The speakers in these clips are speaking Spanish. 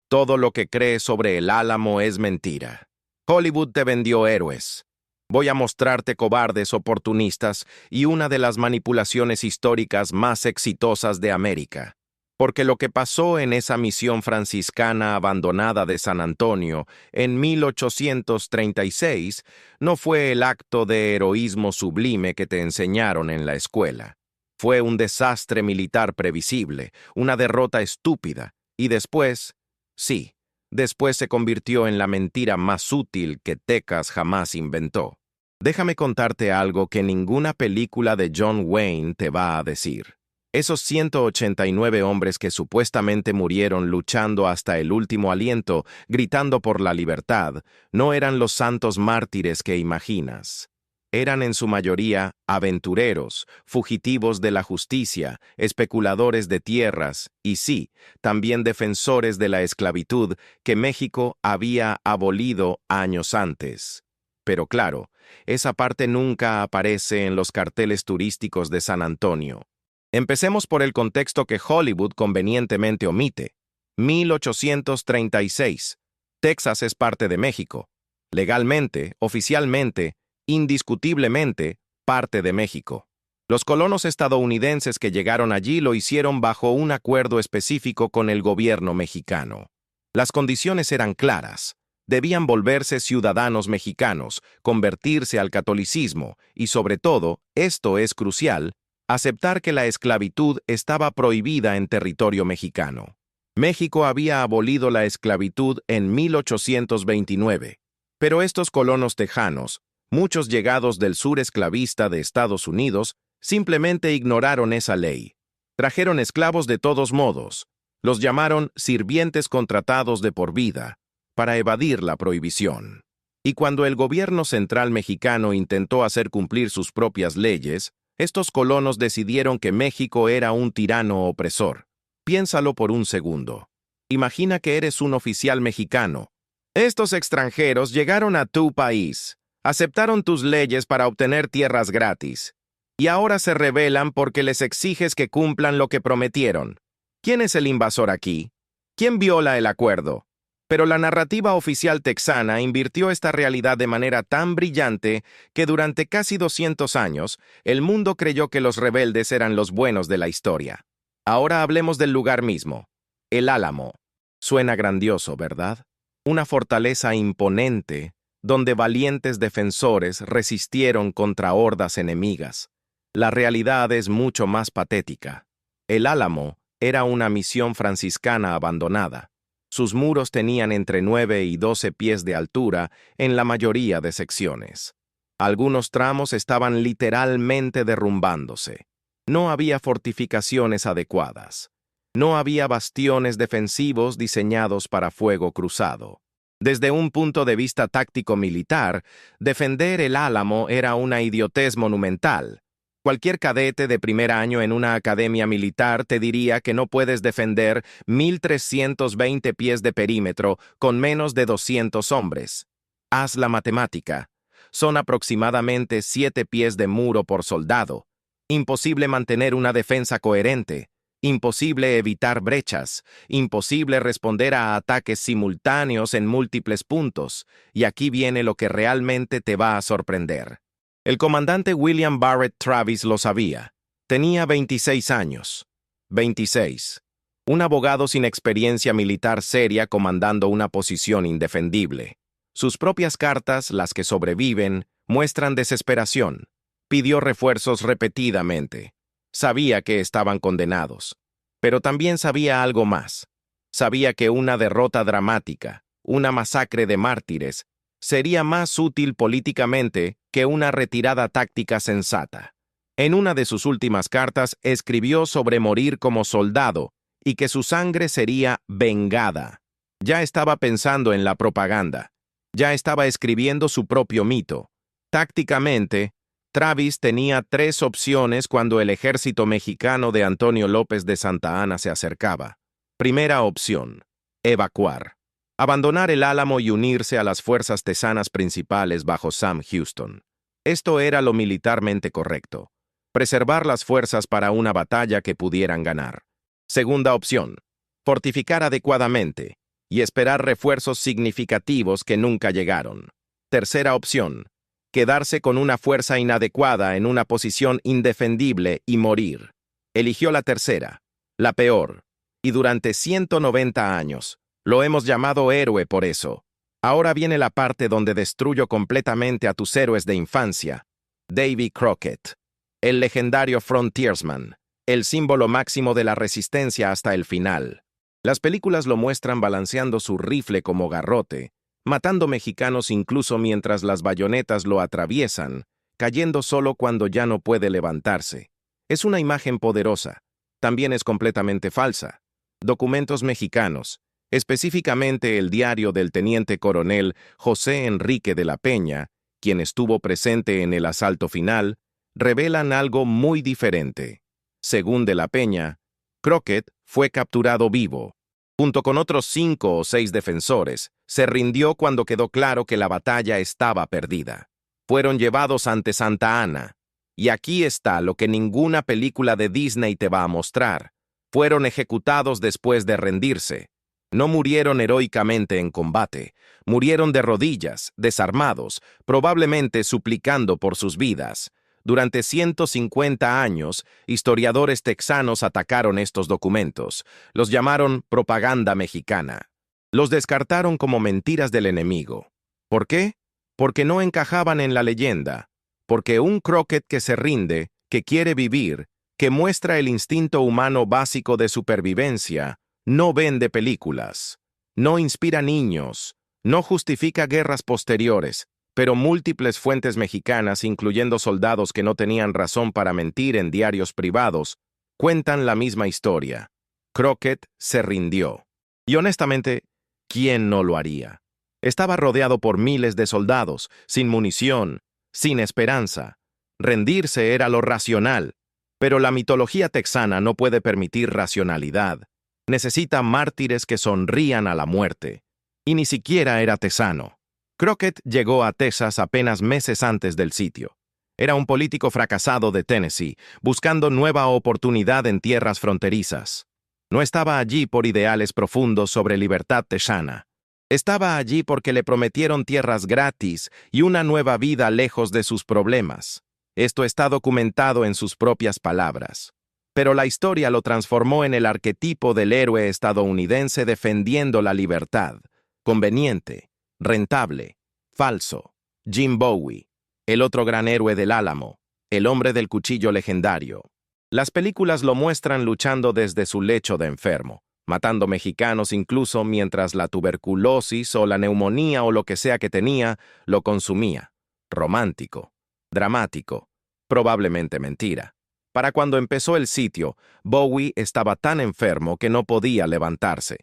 Todo lo que crees sobre el Álamo es mentira. Hollywood te vendió héroes. Voy a mostrarte cobardes oportunistas y una de las manipulaciones históricas más exitosas de América. Porque lo que pasó en esa misión franciscana abandonada de San Antonio en 1836 no fue el acto de heroísmo sublime que te enseñaron en la escuela. Fue un desastre militar previsible, una derrota estúpida, y después, sí, después se convirtió en la mentira más útil que Texas jamás inventó. Déjame contarte algo que ninguna película de John Wayne te va a decir. Esos 189 hombres que supuestamente murieron luchando hasta el último aliento, gritando por la libertad, no eran los santos mártires que imaginas. Eran en su mayoría aventureros, fugitivos de la justicia, especuladores de tierras y sí, también defensores de la esclavitud que México había abolido años antes. Pero claro, esa parte nunca aparece en los carteles turísticos de San Antonio. Empecemos por el contexto que Hollywood convenientemente omite. 1836. Texas es parte de México. Legalmente, oficialmente, indiscutiblemente, parte de México. Los colonos estadounidenses que llegaron allí lo hicieron bajo un acuerdo específico con el gobierno mexicano. Las condiciones eran claras. Debían volverse ciudadanos mexicanos, convertirse al catolicismo y, sobre todo, esto es crucial, aceptar que la esclavitud estaba prohibida en territorio mexicano. México había abolido la esclavitud en 1829, pero estos colonos tejanos, muchos llegados del sur esclavista de Estados Unidos, simplemente ignoraron esa ley. Trajeron esclavos de todos modos. Los llamaron sirvientes contratados de por vida, para evadir la prohibición. Y cuando el gobierno central mexicano intentó hacer cumplir sus propias leyes, estos colonos decidieron que México era un tirano opresor. Piénsalo por un segundo. Imagina que eres un oficial mexicano. Estos extranjeros llegaron a tu país, aceptaron tus leyes para obtener tierras gratis, y ahora se rebelan porque les exiges que cumplan lo que prometieron. ¿Quién es el invasor aquí? ¿Quién viola el acuerdo? Pero la narrativa oficial texana invirtió esta realidad de manera tan brillante que durante casi 200 años, el mundo creyó que los rebeldes eran los buenos de la historia. Ahora hablemos del lugar mismo, el Álamo. Suena grandioso, ¿verdad? Una fortaleza imponente, donde valientes defensores resistieron contra hordas enemigas. La realidad es mucho más patética. El Álamo era una misión franciscana abandonada. Sus muros tenían entre 9 y 12 pies de altura en la mayoría de secciones. Algunos tramos estaban literalmente derrumbándose. No había fortificaciones adecuadas. No había bastiones defensivos diseñados para fuego cruzado. Desde un punto de vista táctico-militar, defender el Álamo era una idiotez monumental. Cualquier cadete de primer año en una academia militar te diría que no puedes defender 1,320 pies de perímetro con menos de 200 hombres. Haz la matemática. Son aproximadamente 7 pies de muro por soldado. Imposible mantener una defensa coherente. Imposible evitar brechas. Imposible responder a ataques simultáneos en múltiples puntos. Y aquí viene lo que realmente te va a sorprender. El comandante William Barrett Travis lo sabía. Tenía 26 años. 26. Un abogado sin experiencia militar seria comandando una posición indefendible. Sus propias cartas, las que sobreviven, muestran desesperación. Pidió refuerzos repetidamente. Sabía que estaban condenados. Pero también sabía algo más. Sabía que una derrota dramática, una masacre de mártires, sería más útil políticamente que una retirada táctica sensata. En una de sus últimas cartas escribió sobre morir como soldado y que su sangre sería vengada. Ya estaba pensando en la propaganda. Ya estaba escribiendo su propio mito. Tácticamente, Travis tenía 3 opciones cuando el ejército mexicano de Antonio López de Santa Anna se acercaba. Primera opción: evacuar. Abandonar el Álamo y unirse a las fuerzas tesanas principales bajo Sam Houston. Esto era lo militarmente correcto. Preservar las fuerzas para una batalla que pudieran ganar. Segunda opción: fortificar adecuadamente. y esperar refuerzos significativos que nunca llegaron. Tercera opción, quedarse con una fuerza inadecuada en una posición indefendible y morir. Eligió la tercera, la peor, y durante 190 años. Lo hemos llamado héroe por eso. Ahora viene la parte donde destruyo completamente a tus héroes de infancia. Davy Crockett, el legendario frontiersman, el símbolo máximo de la resistencia hasta el final. Las películas lo muestran balanceando su rifle como garrote, matando mexicanos incluso mientras las bayonetas lo atraviesan, cayendo solo cuando ya no puede levantarse. Es una imagen poderosa. También es completamente falsa. Documentos mexicanos, específicamente el diario del teniente coronel José Enrique de la Peña, quien estuvo presente en el asalto final, revelan algo muy diferente. Según de la Peña, Crockett fue capturado vivo. Junto con otros 5 o 6 defensores, se rindió cuando quedó claro que la batalla estaba perdida. Fueron llevados ante Santa Ana. Y aquí está lo que ninguna película de Disney te va a mostrar. Fueron ejecutados después de rendirse. No murieron heroicamente en combate, murieron de rodillas, desarmados, probablemente suplicando por sus vidas. Durante 150 años, historiadores texanos atacaron estos documentos. Los llamaron propaganda mexicana. Los descartaron como mentiras del enemigo. ¿Por qué? Porque no encajaban en la leyenda. Porque un Crockett que se rinde, que quiere vivir, que muestra el instinto humano básico de supervivencia, no vende películas, no inspira niños, no justifica guerras posteriores, pero múltiples fuentes mexicanas, incluyendo soldados que no tenían razón para mentir en diarios privados, cuentan la misma historia. Crockett se rindió. Y honestamente, ¿quién no lo haría? Estaba rodeado por miles de soldados, sin munición, sin esperanza. Rendirse era lo racional, pero la mitología texana no puede permitir racionalidad. Necesita mártires que sonrían a la muerte. Y ni siquiera era texano. Crockett llegó a Texas apenas meses antes del sitio. Era un político fracasado de Tennessee, buscando nueva oportunidad en tierras fronterizas. No estaba allí por ideales profundos sobre libertad texana. Estaba allí porque le prometieron tierras gratis y una nueva vida lejos de sus problemas. Esto está documentado en sus propias palabras. Pero la historia lo transformó en el arquetipo del héroe estadounidense defendiendo la libertad. Conveniente, rentable, falso. Jim Bowie, el otro gran héroe del Álamo, el hombre del cuchillo legendario. Las películas lo muestran luchando desde su lecho de enfermo, matando mexicanos incluso mientras la tuberculosis o la neumonía o lo que sea que tenía lo consumía. Romántico, dramático, probablemente mentira. Para cuando empezó el sitio, Bowie estaba tan enfermo que no podía levantarse.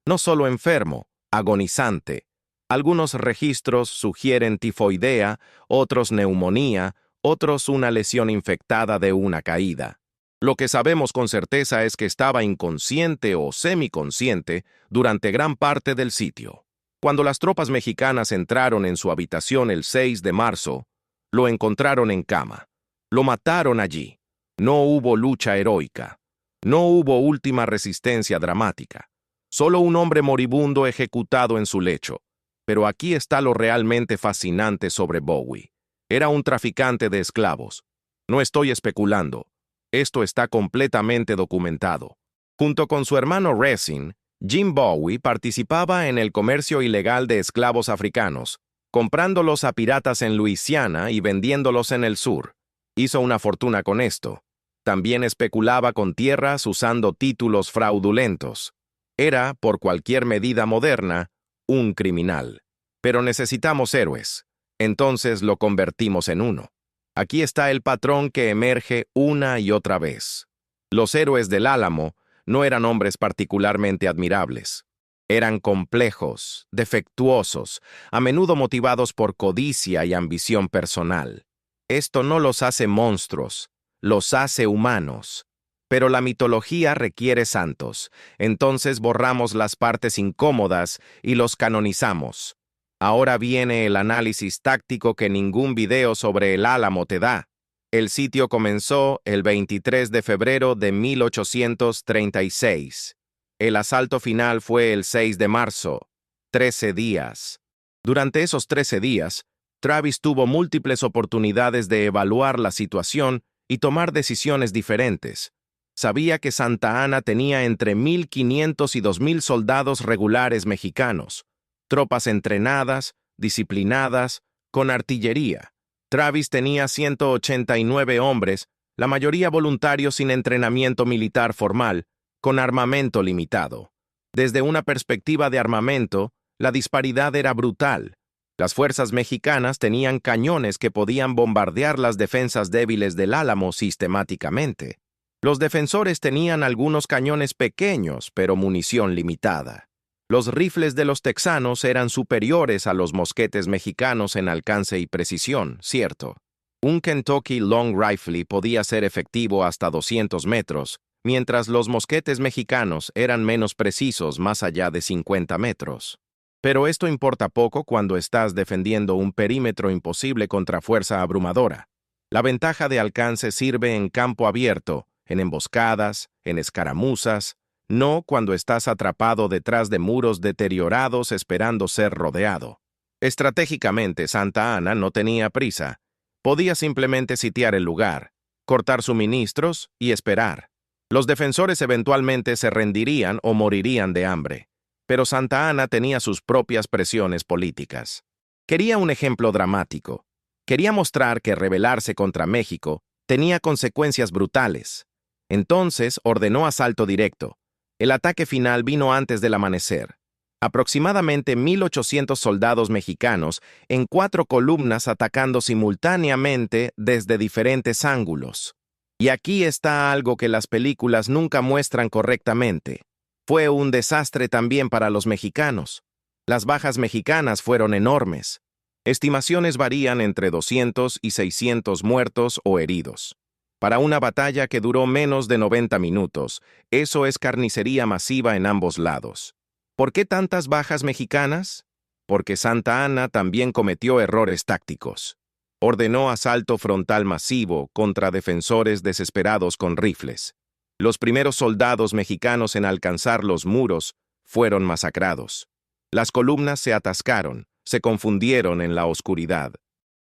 No solo enfermo, agonizante. Algunos registros sugieren tifoidea, otros neumonía, otros una lesión infectada de una caída. Lo que sabemos con certeza es que estaba inconsciente o semiconsciente durante gran parte del sitio. Cuando las tropas mexicanas entraron en su habitación el 6 de marzo, lo encontraron en cama. Lo mataron allí. No hubo lucha heroica. No hubo última resistencia dramática. Solo un hombre moribundo ejecutado en su lecho. Pero aquí está lo realmente fascinante sobre Bowie. Era un traficante de esclavos. No estoy especulando. Esto está completamente documentado. Junto con su hermano Resin, Jim Bowie participaba en el comercio ilegal de esclavos africanos, comprándolos a piratas en Luisiana y vendiéndolos en el sur. Hizo una fortuna con esto. También especulaba con tierras usando títulos fraudulentos. Era, por cualquier medida moderna, un criminal. Pero necesitamos héroes. Entonces lo convertimos en uno. Aquí está el patrón que emerge una y otra vez. Los héroes del Álamo no eran hombres particularmente admirables. Eran complejos, defectuosos, a menudo motivados por codicia y ambición personal. Esto no los hace monstruos, los hace humanos. Pero la mitología requiere santos, entonces borramos las partes incómodas y los canonizamos. Ahora viene el análisis táctico que ningún video sobre el Álamo te da. El sitio comenzó el 23 de febrero de 1836. El asalto final fue el 6 de marzo, 13 días. Durante esos 13 días, Travis tuvo múltiples oportunidades de evaluar la situación y tomar decisiones diferentes. Sabía que Santa Anna tenía entre 1,500 y 2,000 soldados regulares mexicanos, tropas entrenadas, disciplinadas, con artillería. Travis tenía 189 hombres, la mayoría voluntarios sin entrenamiento militar formal, con armamento limitado. Desde una perspectiva de armamento, la disparidad era brutal. Las fuerzas mexicanas tenían cañones que podían bombardear las defensas débiles del Álamo sistemáticamente. Los defensores tenían algunos cañones pequeños, pero munición limitada. Los rifles de los texanos eran superiores a los mosquetes mexicanos en alcance y precisión, cierto. Un Kentucky Long Rifle podía ser efectivo hasta 200 metros, mientras los mosquetes mexicanos eran menos precisos más allá de 50 metros. Pero esto importa poco cuando estás defendiendo un perímetro imposible contra fuerza abrumadora. La ventaja de alcance sirve en campo abierto, en emboscadas, en escaramuzas, no cuando estás atrapado detrás de muros deteriorados esperando ser rodeado. Estratégicamente, Santa Anna no tenía prisa. Podía simplemente sitiar el lugar, cortar suministros y esperar. Los defensores eventualmente se rendirían o morirían de hambre. Pero Santa Anna tenía sus propias presiones políticas. Quería un ejemplo dramático. Quería mostrar que rebelarse contra México tenía consecuencias brutales. Entonces ordenó asalto directo. El ataque final vino antes del amanecer. Aproximadamente 1,800 soldados mexicanos en 4 columnas atacando simultáneamente desde diferentes ángulos. Y aquí está algo que las películas nunca muestran correctamente. Fue un desastre también para los mexicanos. Las bajas mexicanas fueron enormes. Estimaciones varían entre 200 y 600 muertos o heridos. Para una batalla que duró menos de 90 minutos, eso es carnicería masiva en ambos lados. ¿Por qué tantas bajas mexicanas? Porque Santa Anna también cometió errores tácticos. Ordenó asalto frontal masivo contra defensores desesperados con rifles. Los primeros soldados mexicanos en alcanzar los muros fueron masacrados. Las columnas se atascaron, se confundieron en la oscuridad.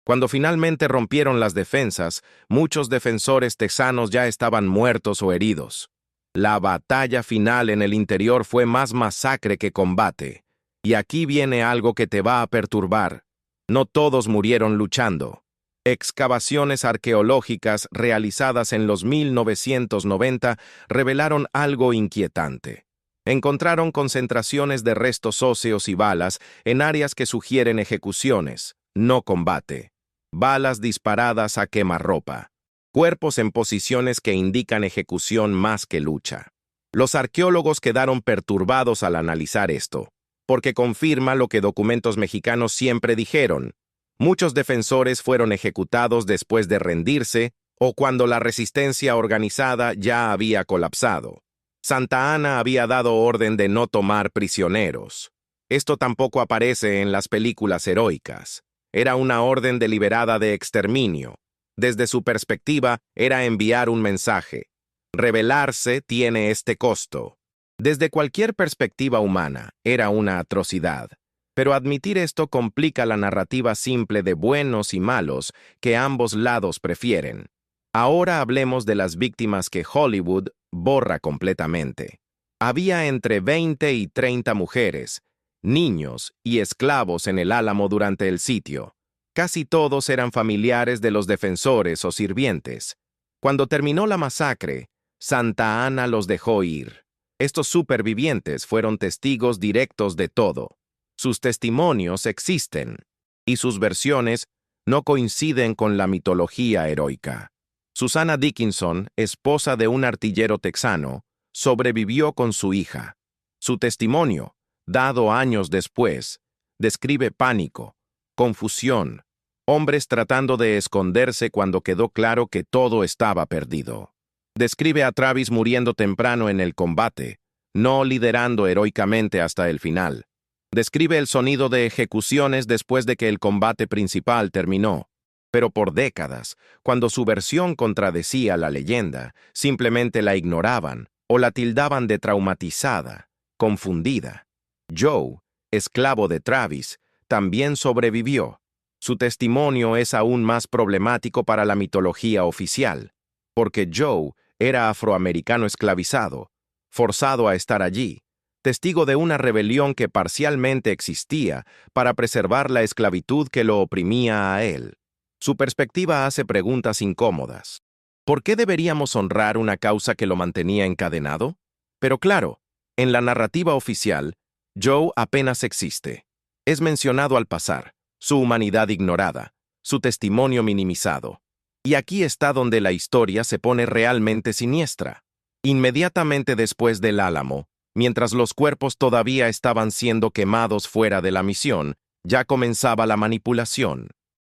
Cuando finalmente rompieron las defensas, muchos defensores texanos ya estaban muertos o heridos. La batalla final en el interior fue más masacre que combate. Y aquí viene algo que te va a perturbar. No todos murieron luchando. Excavaciones arqueológicas realizadas en los 1990 revelaron algo inquietante. Encontraron concentraciones de restos óseos y balas en áreas que sugieren ejecuciones, no combate. Balas disparadas a quemarropa. Cuerpos en posiciones que indican ejecución más que lucha. Los arqueólogos quedaron perturbados al analizar esto, porque confirma lo que documentos mexicanos siempre dijeron. Muchos defensores fueron ejecutados después de rendirse o cuando la resistencia organizada ya había colapsado. Santa Anna había dado orden de no tomar prisioneros. Esto tampoco aparece en las películas heroicas. Era una orden deliberada de exterminio. Desde su perspectiva, era enviar un mensaje. Rebelarse tiene este costo. Desde cualquier perspectiva humana, era una atrocidad. Pero admitir esto complica la narrativa simple de buenos y malos que ambos lados prefieren. Ahora hablemos de las víctimas que Hollywood borra completamente. Había entre 20 y 30 mujeres, niños y esclavos en el Álamo durante el sitio. Casi todos eran familiares de los defensores o sirvientes. Cuando terminó la masacre, Santa Anna los dejó ir. Estos supervivientes fueron testigos directos de todo. Sus testimonios existen, y sus versiones no coinciden con la mitología heroica. Susanna Dickinson, esposa de un artillero texano, sobrevivió con su hija. Su testimonio, dado años después, describe pánico, confusión, hombres tratando de esconderse cuando quedó claro que todo estaba perdido. Describe a Travis muriendo temprano en el combate, no liderando heroicamente hasta el final. Describe el sonido de ejecuciones después de que el combate principal terminó. Pero por décadas, cuando su versión contradecía la leyenda, simplemente la ignoraban o la tildaban de traumatizada. confundida. Joe, esclavo de Travis, también sobrevivió. Su testimonio es aún más problemático para la mitología oficial, porque Joe era afroamericano esclavizado, forzado a estar allí, testigo de una rebelión que parcialmente existía para preservar la esclavitud que lo oprimía a él. Su perspectiva hace preguntas incómodas. ¿Por qué deberíamos honrar una causa que lo mantenía encadenado? Pero claro, en la narrativa oficial, Joe apenas existe. Es mencionado al pasar, su humanidad ignorada, su testimonio minimizado. Y aquí está donde la historia se pone realmente siniestra. Inmediatamente después del Álamo, mientras los cuerpos todavía estaban siendo quemados fuera de la misión, ya comenzaba la manipulación.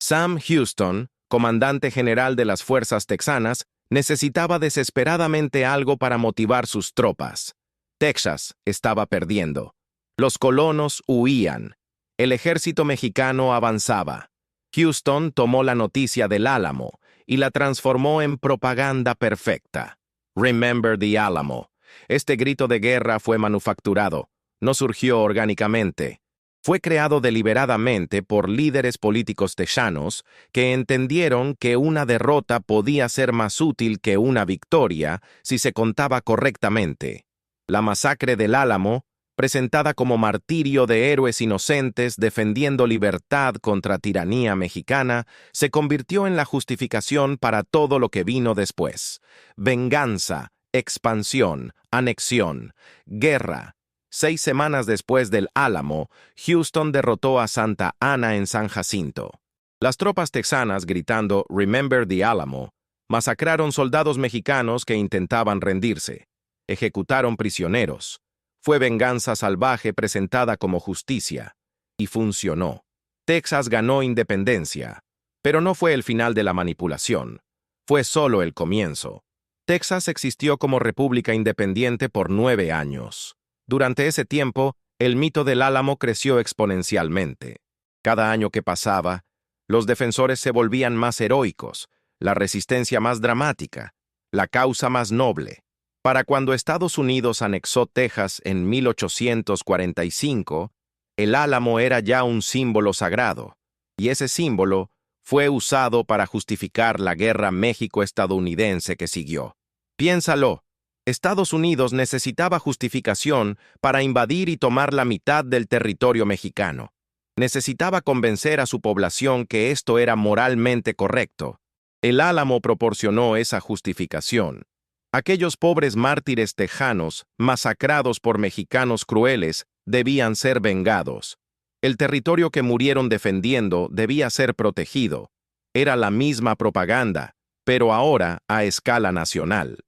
Sam Houston, comandante general de las fuerzas texanas, necesitaba desesperadamente algo para motivar sus tropas. Texas estaba perdiendo. Los colonos huían. El ejército mexicano avanzaba. Houston tomó la noticia del Álamo y la transformó en propaganda perfecta. Remember the Alamo. Este grito de guerra fue manufacturado, no surgió orgánicamente. Fue creado deliberadamente por líderes políticos texanos que entendieron que una derrota podía ser más útil que una victoria si se contaba correctamente. La masacre del Álamo, presentada como martirio de héroes inocentes defendiendo libertad contra tiranía mexicana, se convirtió en la justificación para todo lo que vino después. Venganza, expansión, anexión, guerra. 6 semanas después del Álamo, Houston derrotó a Santa Ana en San Jacinto. Las tropas texanas, gritando "Remember the Alamo", masacraron soldados mexicanos que intentaban rendirse. Ejecutaron prisioneros. Fue venganza salvaje presentada como justicia. Y funcionó. Texas ganó independencia. Pero no fue el final de la manipulación. Fue solo el comienzo. Texas existió como república independiente por 9 años. Durante ese tiempo, el mito del Álamo creció exponencialmente. Cada año que pasaba, los defensores se volvían más heroicos, la resistencia más dramática, la causa más noble. Para cuando Estados Unidos anexó Texas en 1845, el Álamo era ya un símbolo sagrado, y ese símbolo fue usado para justificar la guerra México-estadounidense que siguió. Piénsalo. Estados Unidos necesitaba justificación para invadir y tomar la mitad del territorio mexicano. Necesitaba convencer a su población que esto era moralmente correcto. El Álamo proporcionó esa justificación. Aquellos pobres mártires tejanos, masacrados por mexicanos crueles, debían ser vengados. El territorio que murieron defendiendo debía ser protegido. Era la misma propaganda, pero ahora a escala nacional.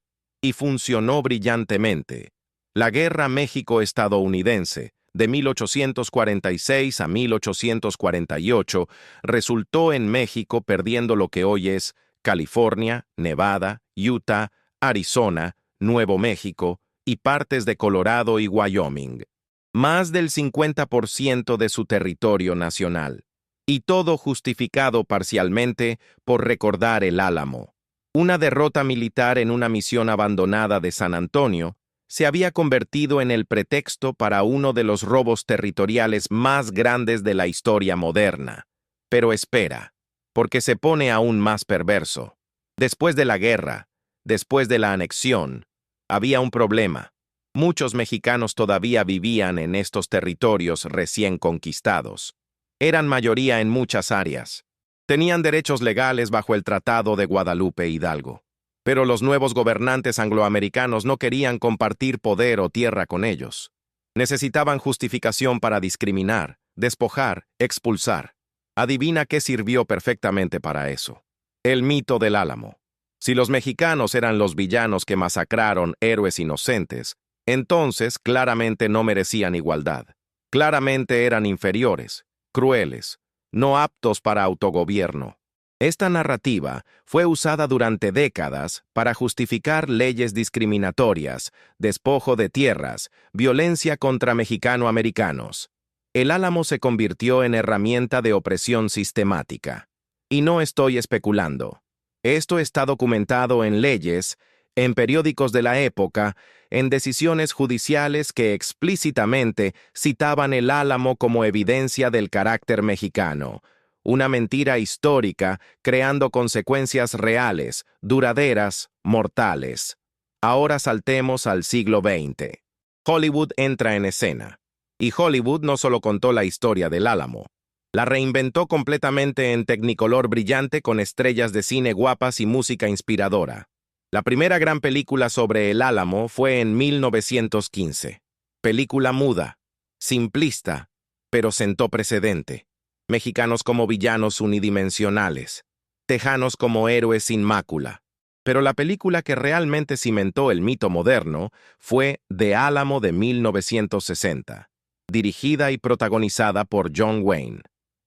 Y funcionó brillantemente. La Guerra México-estadounidense, de 1846 a 1848, resultó en México perdiendo lo que hoy es California, Nevada, Utah, Arizona, Nuevo México y partes de Colorado y Wyoming. Más del 50% de su territorio nacional. Y todo justificado parcialmente por recordar el Álamo. Una derrota militar en una misión abandonada de San Antonio se había convertido en el pretexto para uno de los robos territoriales más grandes de la historia moderna. Pero espera, porque se pone aún más perverso. Después de la guerra, después de la anexión, había un problema. Muchos mexicanos todavía vivían en estos territorios recién conquistados. Eran mayoría en muchas áreas. Tenían derechos legales bajo el Tratado de Guadalupe Hidalgo. Pero los nuevos gobernantes angloamericanos no querían compartir poder o tierra con ellos. Necesitaban justificación para discriminar, despojar, expulsar. Adivina qué sirvió perfectamente para eso. El mito del Álamo. Si los mexicanos eran los villanos que masacraron héroes inocentes, entonces claramente no merecían igualdad. Claramente eran inferiores, crueles, no aptos para autogobierno. Esta narrativa fue usada durante décadas para justificar leyes discriminatorias, despojo de tierras, violencia contra mexicano-americanos. El Álamo se convirtió en herramienta de opresión sistemática. Y no estoy especulando. Esto está documentado en leyes en periódicos de la época, en decisiones judiciales que explícitamente citaban el Álamo como evidencia del carácter mexicano, una mentira histórica creando consecuencias reales, duraderas, mortales. Ahora saltemos al siglo XX. Hollywood entra en escena. Y Hollywood no solo contó la historia del Álamo, la reinventó completamente en Technicolor brillante con estrellas de cine guapas y música inspiradora. La primera gran película sobre el Álamo fue en 1915. Película muda, simplista, pero sentó precedente. Mexicanos como villanos unidimensionales, tejanos como héroes sin mácula. Pero la película que realmente cimentó el mito moderno fue The Álamo de 1960, dirigida y protagonizada por John Wayne.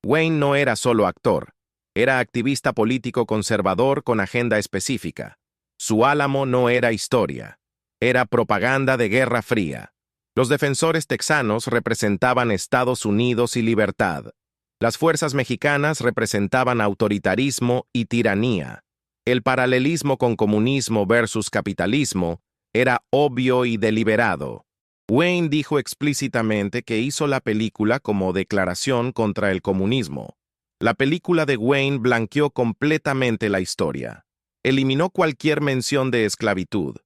Wayne no era solo actor, era activista político conservador con agenda específica. Su Álamo no era historia, era propaganda de Guerra Fría. Los defensores texanos representaban Estados Unidos y libertad. Las fuerzas mexicanas representaban autoritarismo y tiranía. El paralelismo con comunismo versus capitalismo era obvio y deliberado. Wayne dijo explícitamente que hizo la película como declaración contra el comunismo. La película de Wayne blanqueó completamente la historia. Eliminó cualquier mención de esclavitud.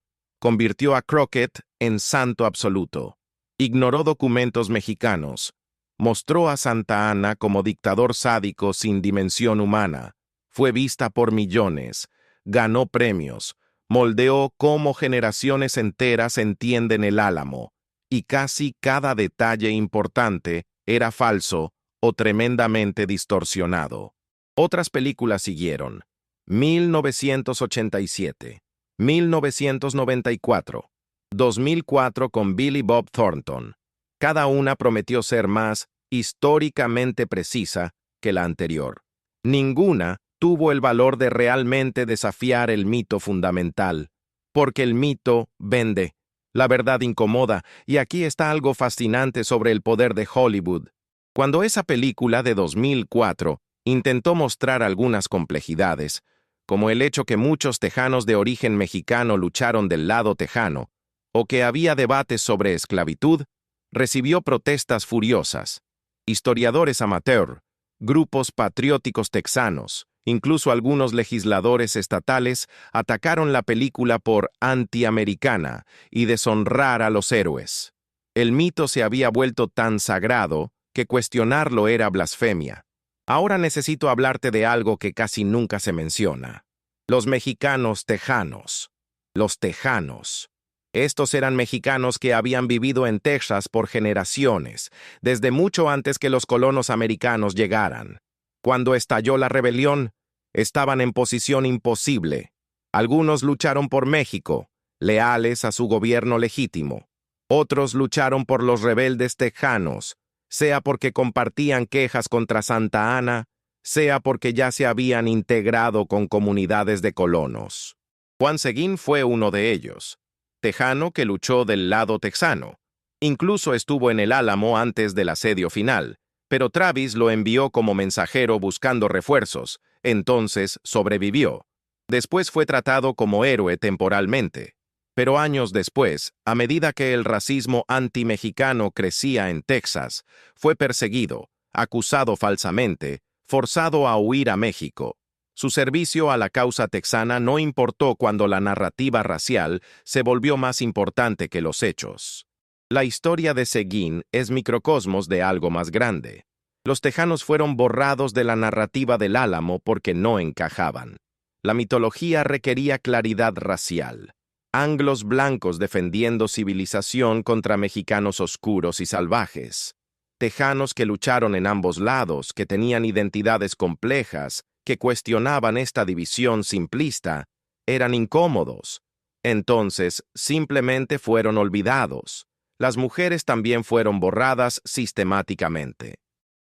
Convirtió a Crockett en santo absoluto. Ignoró documentos mexicanos. Mostró a Santa Anna como dictador sádico sin dimensión humana. Fue vista por millones. Ganó premios. Moldeó cómo generaciones enteras entienden el Álamo. Y casi cada detalle importante era falso o tremendamente distorsionado. Otras películas siguieron: 1987, 1994, 2004 con Billy Bob Thornton. Cada una prometió ser más históricamente precisa que la anterior. Ninguna tuvo el valor de realmente desafiar el mito fundamental, porque el mito vende. La verdad incomoda, y aquí está algo fascinante sobre el poder de Hollywood. Cuando esa película de 2004 intentó mostrar algunas complejidades, como el hecho que muchos tejanos de origen mexicano lucharon del lado tejano, o que había debates sobre esclavitud, recibió protestas furiosas. Historiadores amateur, grupos patrióticos texanos, incluso algunos legisladores estatales atacaron la película por antiamericana y deshonrar a los héroes. El mito se había vuelto tan sagrado que cuestionarlo era blasfemia. Ahora necesito hablarte de algo que casi nunca se menciona. Los mexicanos tejanos. Los tejanos. Estos eran mexicanos que habían vivido en Texas por generaciones, desde mucho antes que los colonos americanos llegaran. Cuando estalló la rebelión, estaban en posición imposible. Algunos lucharon por México, leales a su gobierno legítimo. Otros lucharon por los rebeldes tejanos, sea porque compartían quejas contra Santa Anna, sea porque ya se habían integrado con comunidades de colonos. Juan Seguín fue uno de ellos, tejano que luchó del lado texano. Incluso estuvo en el Álamo antes del asedio final, pero Travis lo envió como mensajero buscando refuerzos, entonces sobrevivió. Después fue tratado como héroe temporalmente. Pero años después, a medida que el racismo anti-mexicano crecía en Texas, fue perseguido, acusado falsamente, forzado a huir a México. Su servicio a la causa texana no importó cuando la narrativa racial se volvió más importante que los hechos. La historia de Seguín es microcosmos de algo más grande. Los tejanos fueron borrados de la narrativa del Álamo porque no encajaban. La mitología requería claridad racial. Anglos blancos defendiendo civilización contra mexicanos oscuros y salvajes. Tejanos que lucharon en ambos lados, que tenían identidades complejas, que cuestionaban esta división simplista, eran incómodos. Entonces, simplemente fueron olvidados. Las mujeres también fueron borradas sistemáticamente.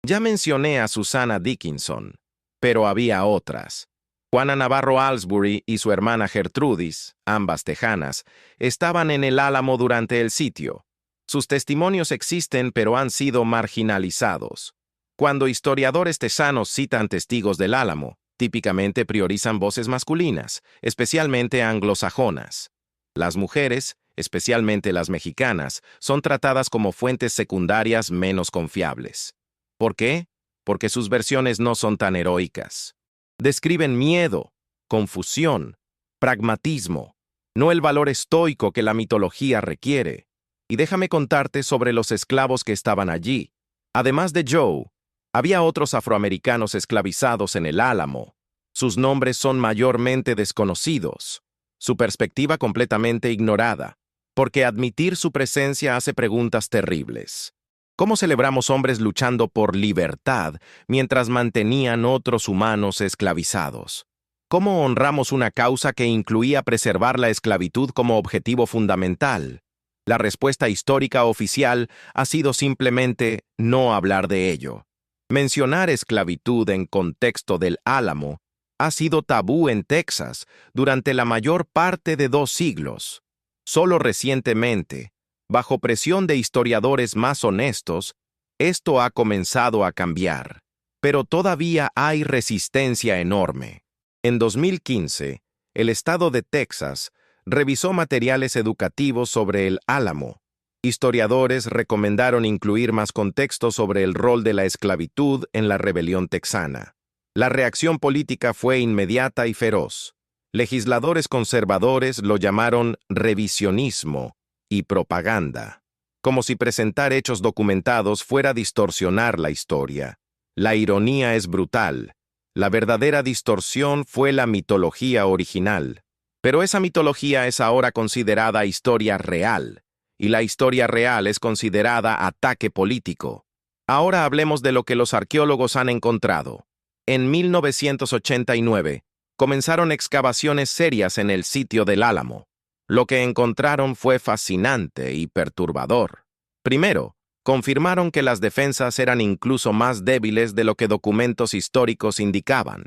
Ya mencioné a Susana Dickinson, pero había otras. Juana Navarro Alsbury y su hermana Gertrudis, ambas tejanas, estaban en el Álamo durante el sitio. Sus testimonios existen, pero han sido marginalizados. Cuando historiadores tejanos citan testigos del Álamo, típicamente priorizan voces masculinas, especialmente anglosajonas. Las mujeres, especialmente las mexicanas, son tratadas como fuentes secundarias menos confiables. ¿Por qué? Porque sus versiones no son tan heroicas. Describen miedo, confusión, pragmatismo, no el valor estoico que la mitología requiere. Y déjame contarte sobre los esclavos que estaban allí. Además de Joe, había otros afroamericanos esclavizados en el Álamo. Sus nombres son mayormente desconocidos, su perspectiva completamente ignorada, porque admitir su presencia hace preguntas terribles. ¿Cómo celebramos hombres luchando por libertad mientras mantenían otros humanos esclavizados? ¿Cómo honramos una causa que incluía preservar la esclavitud como objetivo fundamental? La respuesta histórica oficial ha sido simplemente no hablar de ello. Mencionar esclavitud en contexto del Álamo ha sido tabú en Texas durante la mayor parte de 2 siglos. Solo recientemente, bajo presión de historiadores más honestos, esto ha comenzado a cambiar. Pero todavía hay resistencia enorme. En 2015, el estado de Texas revisó materiales educativos sobre el Álamo. Historiadores recomendaron incluir más contexto sobre el rol de la esclavitud en la rebelión texana. La reacción política fue inmediata y feroz. Legisladores conservadores lo llamaron revisionismo y propaganda, como si presentar hechos documentados fuera distorsionar la historia. La ironía es brutal. La verdadera distorsión fue la mitología original. Pero esa mitología es ahora considerada historia real, y la historia real es considerada ataque político. Ahora hablemos de lo que los arqueólogos han encontrado. En 1989, comenzaron excavaciones serias en el sitio del Álamo. Lo que encontraron fue fascinante y perturbador. Primero, confirmaron que las defensas eran incluso más débiles de lo que documentos históricos indicaban.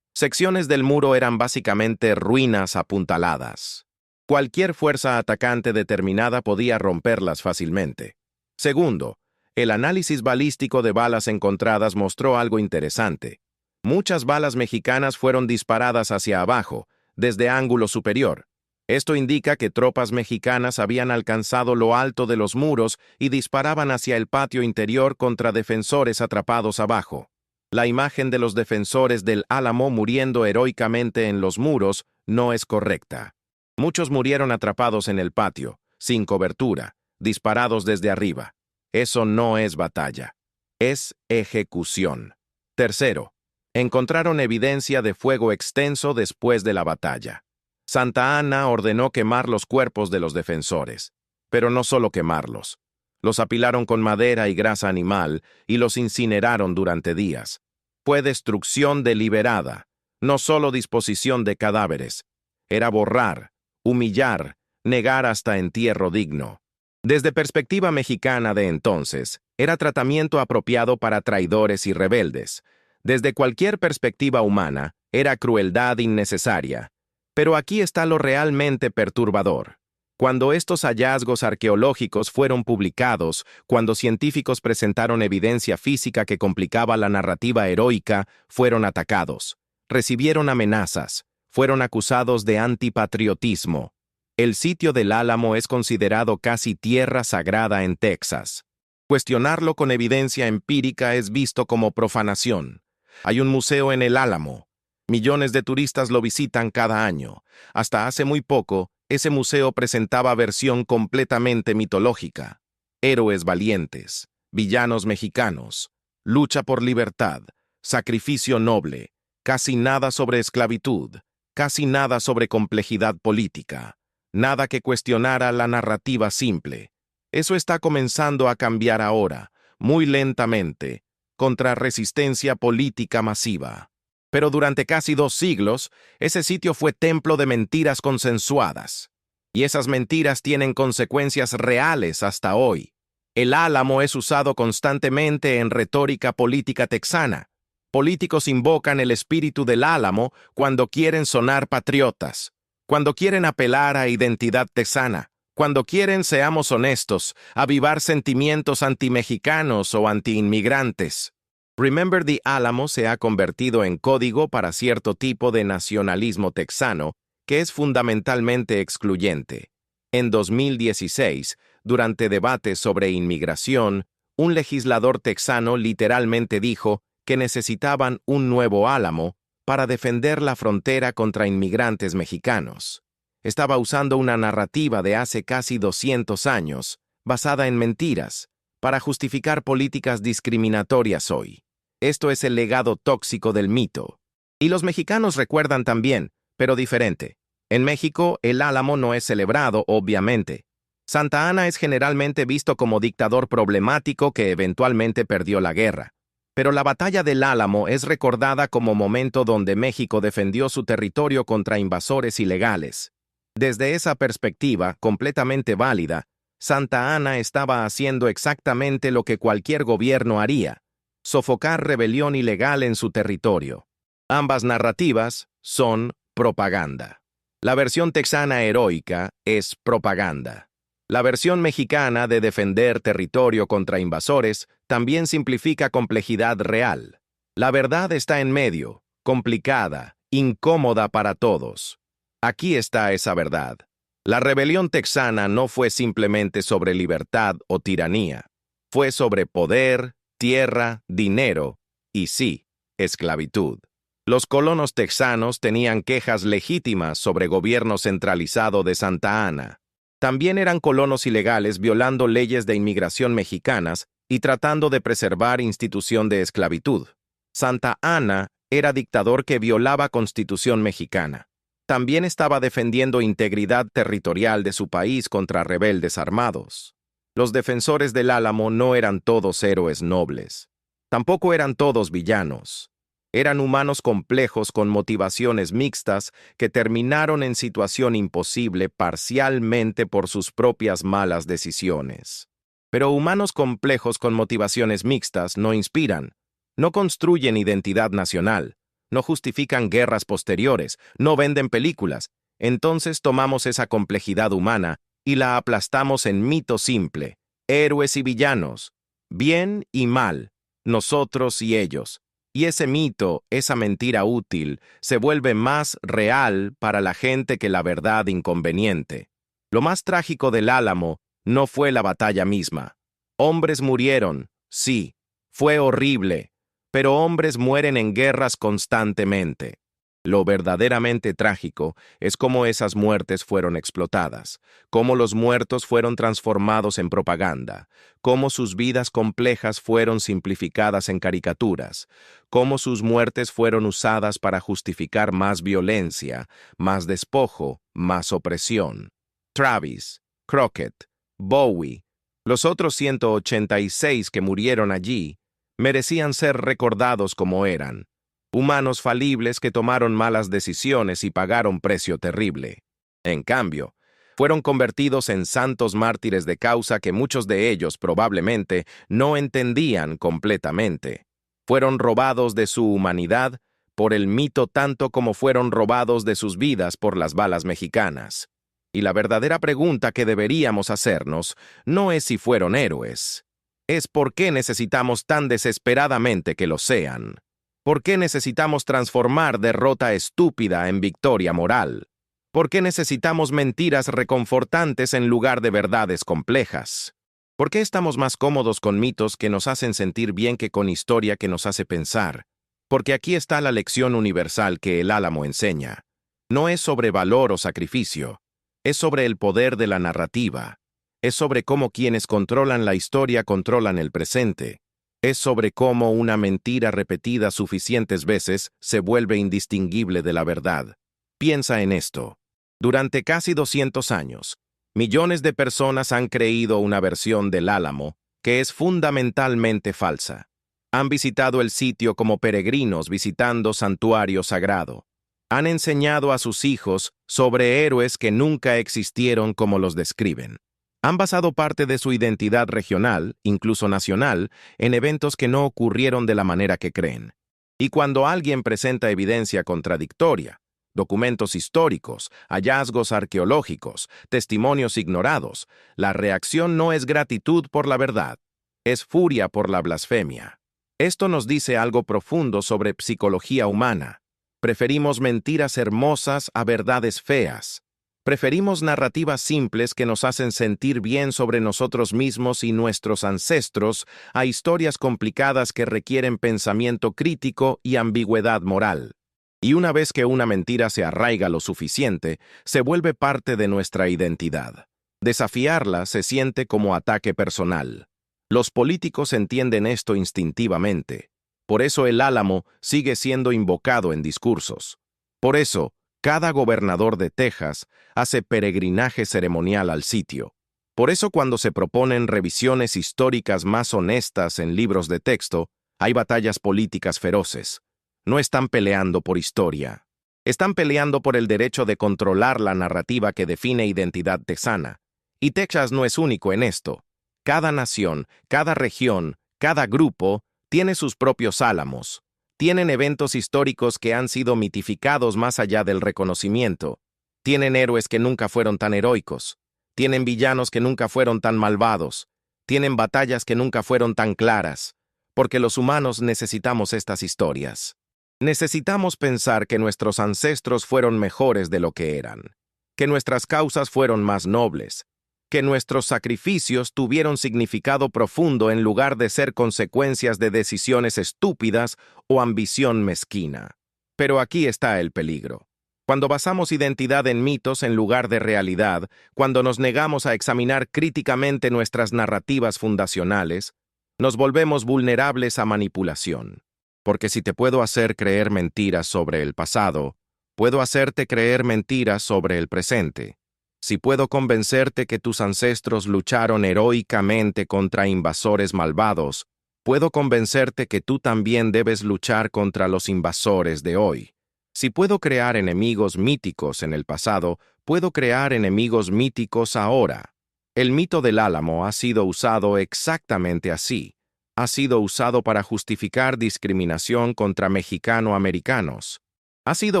Secciones del muro eran básicamente ruinas apuntaladas. Cualquier fuerza atacante determinada podía romperlas fácilmente. Segundo, el análisis balístico de balas encontradas mostró algo interesante. Muchas balas mexicanas fueron disparadas hacia abajo, desde ángulo superior. Esto indica que tropas mexicanas habían alcanzado lo alto de los muros y disparaban hacia el patio interior contra defensores atrapados abajo. La imagen de los defensores del Álamo muriendo heroicamente en los muros no es correcta. Muchos murieron atrapados en el patio, sin cobertura, disparados desde arriba. Eso no es batalla. Es ejecución. Tercero, encontraron evidencia de fuego extenso después de la batalla. Santa Anna ordenó quemar los cuerpos de los defensores, pero no solo quemarlos. Los apilaron con madera y grasa animal y los incineraron durante días. Fue destrucción deliberada, no solo disposición de cadáveres. Era borrar, humillar, negar hasta entierro digno. Desde perspectiva mexicana de entonces, era tratamiento apropiado para traidores y rebeldes. Desde cualquier perspectiva humana, era crueldad innecesaria. Pero aquí está lo realmente perturbador. Cuando estos hallazgos arqueológicos fueron publicados, cuando científicos presentaron evidencia física que complicaba la narrativa heroica, fueron atacados. Recibieron amenazas. Fueron acusados de antipatriotismo. El sitio del Álamo es considerado casi tierra sagrada en Texas. Cuestionarlo con evidencia empírica es visto como profanación. Hay un museo en el Álamo. Millones de turistas lo visitan cada año. Hasta hace muy poco, ese museo presentaba versión completamente mitológica. Héroes valientes, villanos mexicanos, lucha por libertad, sacrificio noble, casi nada sobre esclavitud, casi nada sobre complejidad política, nada que cuestionara la narrativa simple. Eso está comenzando a cambiar ahora, muy lentamente, contra resistencia política masiva. Pero durante casi 2 siglos, ese sitio fue templo de mentiras consensuadas. Y esas mentiras tienen consecuencias reales hasta hoy. El Álamo es usado constantemente en retórica política texana. Políticos invocan el espíritu del Álamo cuando quieren sonar patriotas, cuando quieren apelar a identidad texana, cuando quieren, seamos honestos, avivar sentimientos antimexicanos o antiinmigrantes. Remember the Álamo se ha convertido en código para cierto tipo de nacionalismo texano que es fundamentalmente excluyente. En 2016, durante debates sobre inmigración, un legislador texano literalmente dijo que necesitaban un nuevo Álamo para defender la frontera contra inmigrantes mexicanos. Estaba usando una narrativa de hace casi 200 años, basada en mentiras, para justificar políticas discriminatorias hoy. Esto es el legado tóxico del mito. Y los mexicanos recuerdan también, pero diferente. En México, el Álamo no es celebrado, obviamente. Santa Anna es generalmente visto como dictador problemático que eventualmente perdió la guerra. Pero la batalla del Álamo es recordada como momento donde México defendió su territorio contra invasores ilegales. Desde esa perspectiva, completamente válida, Santa Anna estaba haciendo exactamente lo que cualquier gobierno haría: sofocar rebelión ilegal en su territorio. Ambas narrativas son propaganda. La versión texana heroica es propaganda. La versión mexicana de defender territorio contra invasores también simplifica complejidad real. La verdad está en medio, complicada, incómoda para todos. Aquí está esa verdad. La rebelión texana no fue simplemente sobre libertad o tiranía. Fue sobre poder, tierra, dinero y, sí, esclavitud. Los colonos texanos tenían quejas legítimas sobre gobierno centralizado de Santa Anna. También eran colonos ilegales violando leyes de inmigración mexicanas y tratando de preservar institución de esclavitud. Santa Anna era dictador que violaba constitución mexicana. También estaba defendiendo integridad territorial de su país contra rebeldes armados. Los defensores del Álamo no eran todos héroes nobles. Tampoco eran todos villanos. Eran humanos complejos con motivaciones mixtas que terminaron en situación imposible parcialmente por sus propias malas decisiones. Pero humanos complejos con motivaciones mixtas no inspiran, no construyen identidad nacional, no justifican guerras posteriores, no venden películas. Entonces tomamos esa complejidad humana y la aplastamos en mito simple: héroes y villanos, bien y mal, nosotros y ellos. Y ese mito, esa mentira útil, se vuelve más real para la gente que la verdad inconveniente. Lo más trágico del Álamo no fue la batalla misma. Hombres murieron, sí, fue horrible, pero hombres mueren en guerras constantemente. Lo verdaderamente trágico es cómo esas muertes fueron explotadas, cómo los muertos fueron transformados en propaganda, cómo sus vidas complejas fueron simplificadas en caricaturas, cómo sus muertes fueron usadas para justificar más violencia, más despojo, más opresión. Travis, Crockett, Bowie, los otros 186 que murieron allí, merecían ser recordados como eran: humanos falibles que tomaron malas decisiones y pagaron precio terrible. En cambio, fueron convertidos en santos mártires de causa que muchos de ellos probablemente no entendían completamente. Fueron robados de su humanidad por el mito tanto como fueron robados de sus vidas por las balas mexicanas. Y la verdadera pregunta que deberíamos hacernos no es si fueron héroes, es por qué necesitamos tan desesperadamente que lo sean. ¿Por qué necesitamos transformar derrota estúpida en victoria moral? ¿Por qué necesitamos mentiras reconfortantes en lugar de verdades complejas? ¿Por qué estamos más cómodos con mitos que nos hacen sentir bien que con historia que nos hace pensar? Porque aquí está la lección universal que el Álamo enseña. No es sobre valor o sacrificio, es sobre el poder de la narrativa. Es sobre cómo quienes controlan la historia controlan el presente. Es sobre cómo una mentira repetida suficientes veces se vuelve indistinguible de la verdad. Piensa en esto. Durante casi 200 años, millones de personas han creído una versión del Álamo que es fundamentalmente falsa. Han visitado el sitio como peregrinos visitando santuario sagrado. Han enseñado a sus hijos sobre héroes que nunca existieron como los describen. Han basado parte de su identidad regional, incluso nacional, en eventos que no ocurrieron de la manera que creen. Y cuando alguien presenta evidencia contradictoria, documentos históricos, hallazgos arqueológicos, testimonios ignorados, la reacción no es gratitud por la verdad, es furia por la blasfemia. Esto nos dice algo profundo sobre psicología humana. Preferimos mentiras hermosas a verdades feas. Preferimos narrativas simples que nos hacen sentir bien sobre nosotros mismos y nuestros ancestros a historias complicadas que requieren pensamiento crítico y ambigüedad moral. Y una vez que una mentira se arraiga lo suficiente, se vuelve parte de nuestra identidad. Desafiarla se siente como ataque personal. Los políticos entienden esto instintivamente. Por eso el Álamo sigue siendo invocado en discursos. Por eso, cada gobernador de Texas hace peregrinaje ceremonial al sitio. Por eso cuando se proponen revisiones históricas más honestas en libros de texto, hay batallas políticas feroces. No están peleando por historia. Están peleando por el derecho de controlar la narrativa que define identidad texana. Y Texas no es único en esto. Cada nación, cada región, cada grupo tiene sus propios álamos. Tienen eventos históricos que han sido mitificados más allá del reconocimiento. Tienen héroes que nunca fueron tan heroicos. Tienen villanos que nunca fueron tan malvados. Tienen batallas que nunca fueron tan claras. Porque los humanos necesitamos estas historias. Necesitamos pensar que nuestros ancestros fueron mejores de lo que eran. Que nuestras causas fueron más nobles. Que nuestros sacrificios tuvieron significado profundo en lugar de ser consecuencias de decisiones estúpidas o ambición mezquina. Pero aquí está el peligro. Cuando basamos identidad en mitos en lugar de realidad, cuando nos negamos a examinar críticamente nuestras narrativas fundacionales, nos volvemos vulnerables a manipulación. Porque si te puedo hacer creer mentiras sobre el pasado, puedo hacerte creer mentiras sobre el presente. Si puedo convencerte que tus ancestros lucharon heroicamente contra invasores malvados, puedo convencerte que tú también debes luchar contra los invasores de hoy. Si puedo crear enemigos míticos en el pasado, puedo crear enemigos míticos ahora. El mito del Álamo ha sido usado exactamente así. Ha sido usado para justificar discriminación contra mexicano-americanos. Ha sido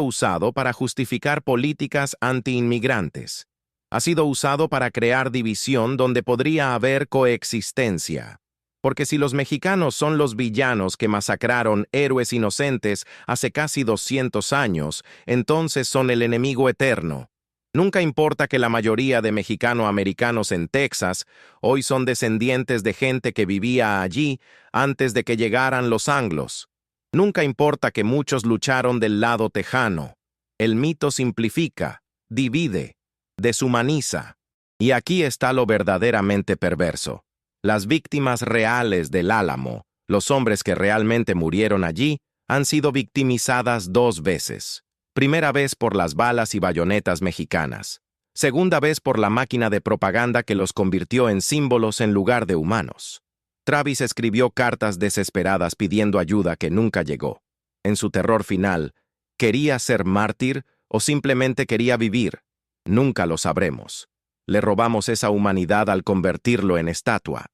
usado para justificar políticas anti-inmigrantes. Ha sido usado para crear división donde podría haber coexistencia. Porque si los mexicanos son los villanos que masacraron héroes inocentes hace casi 200 años, entonces son el enemigo eterno. Nunca importa que la mayoría de mexicano-americanos en Texas hoy son descendientes de gente que vivía allí antes de que llegaran los anglos. Nunca importa que muchos lucharon del lado tejano. El mito simplifica, divide, deshumaniza. Y aquí está lo verdaderamente perverso. Las víctimas reales del Álamo, los hombres que realmente murieron allí, han sido victimizadas 2 veces. Primera vez por las balas y bayonetas mexicanas. Segunda vez por la máquina de propaganda que los convirtió en símbolos en lugar de humanos. Travis escribió cartas desesperadas pidiendo ayuda que nunca llegó. En su terror final, ¿quería ser mártir o simplemente quería vivir? Nunca lo sabremos. Le robamos esa humanidad al convertirlo en estatua.